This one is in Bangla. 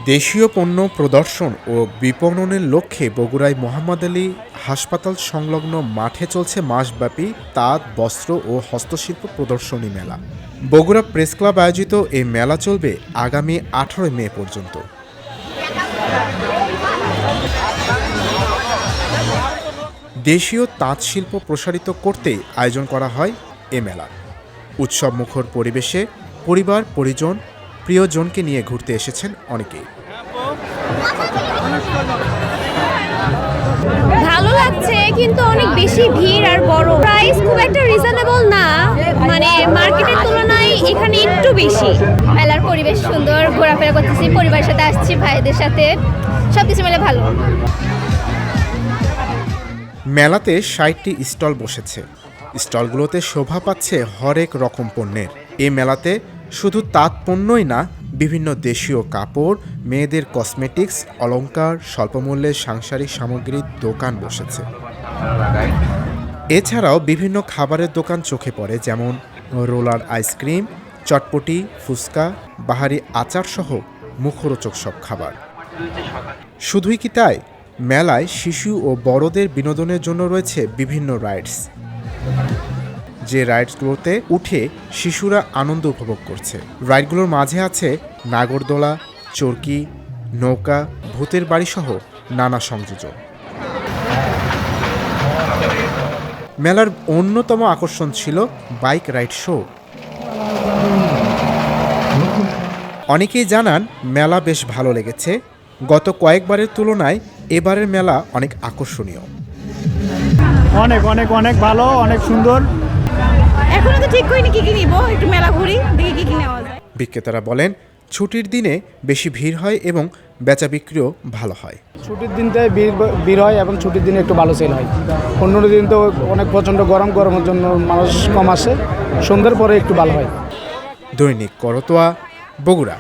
দেশীয় পণ্য প্রদর্শন ও বিপণনের লক্ষ্যে বগুড়ায় মোহাম্মদ আলী হাসপাতাল সংলগ্ন মাঠে চলছে মাসব্যাপী তাঁত, বস্ত্র ও হস্তশিল্প প্রদর্শনী মেলা। বগুড়া প্রেস ক্লাব আয়োজিত এই মেলা চলবে আগামী 18 মে পর্যন্ত। দেশীয় তাঁত শিল্প প্রসারিত করতেই আয়োজন করা হয় এ মেলা। উৎসব মুখর পরিবেশে পরিবার, পরিজন, প্রিয়জনকে নিয়ে ঘুরতে এসেছেন অনেকেই। ভালো লাগছে, কিন্তু অনেক বেশি ভিড় আর বড়। প্রাইস খুব একটা রিজনেবল না, মানে মার্কেটের তুলনায় এখানে একটু বেশি। মেলার পরিবেশ সুন্দর, ঘোরাফেরা করতেছি, পরিবারের সাথে আসছি, ভাইদের সাথে, সবকিছু মিলে ভালো। মেলাতে 60টি স্টল বসেছে। স্টলগুলোতে শোভা পাচ্ছে হরেক রকম পণ্যের। এই মেলাতে শুধু তাঁত পণ্যই না, বিভিন্ন দেশীয় কাপড়, মেয়েদের কসমেটিক্স, অলংকার, স্বল্পমূল্যের সাংসারিক সামগ্রীর দোকান বসেছে। এছাড়াও বিভিন্ন খাবারের দোকান চোখে পড়ে, যেমন রোলার আইসক্রিম, চটপটি, ফুচকা, বাহারি আচার সহ মুখরোচক সব খাবার। শুধুই কি তাই, মেলায় শিশু ও বড়দের বিনোদনের জন্য রয়েছে বিভিন্ন রাইডস। যে রাইডসগুলোতে উঠে শিশুরা আনন্দ উপভোগ করছে। রাইডগুলোর মাঝে আছে নাগরদোলা, চরকি, নৌকা, ভূতের বাড়ি সহ নানা সংযোজন। মেলার অন্যতম আকর্ষণ ছিল বাইক রাইড শো। অনেকেই জানান মেলা বেশ ভালো লেগেছে। গত কয়েকবারের তুলনায় এবারের মেলা অনেক আকর্ষণীয়। অনেক অনেক অনেক ভালো, অনেক সুন্দর। এখনো তো ঠিক করিনি কি কি নিব, একটু মেলা ঘুরি, দেখি কি কি নেওয়া যায়। বিক্রেতারা বলেন, ছুটির দিনে বেশি ভিড় হয় এবং বেচা বিক্রিও ভালো হয়। ছুটির দিনতে ভিড় হয় এবং ছুটির দিনে একটু ভালো সেল হয়। অন্য দিন তো অনেক প্রচণ্ড গরমের জন্য মানুষ কম আসে, সন্ধ্যার পরে একটু ভালো হয়। দৈনিক করতোয়া, বগুড়া।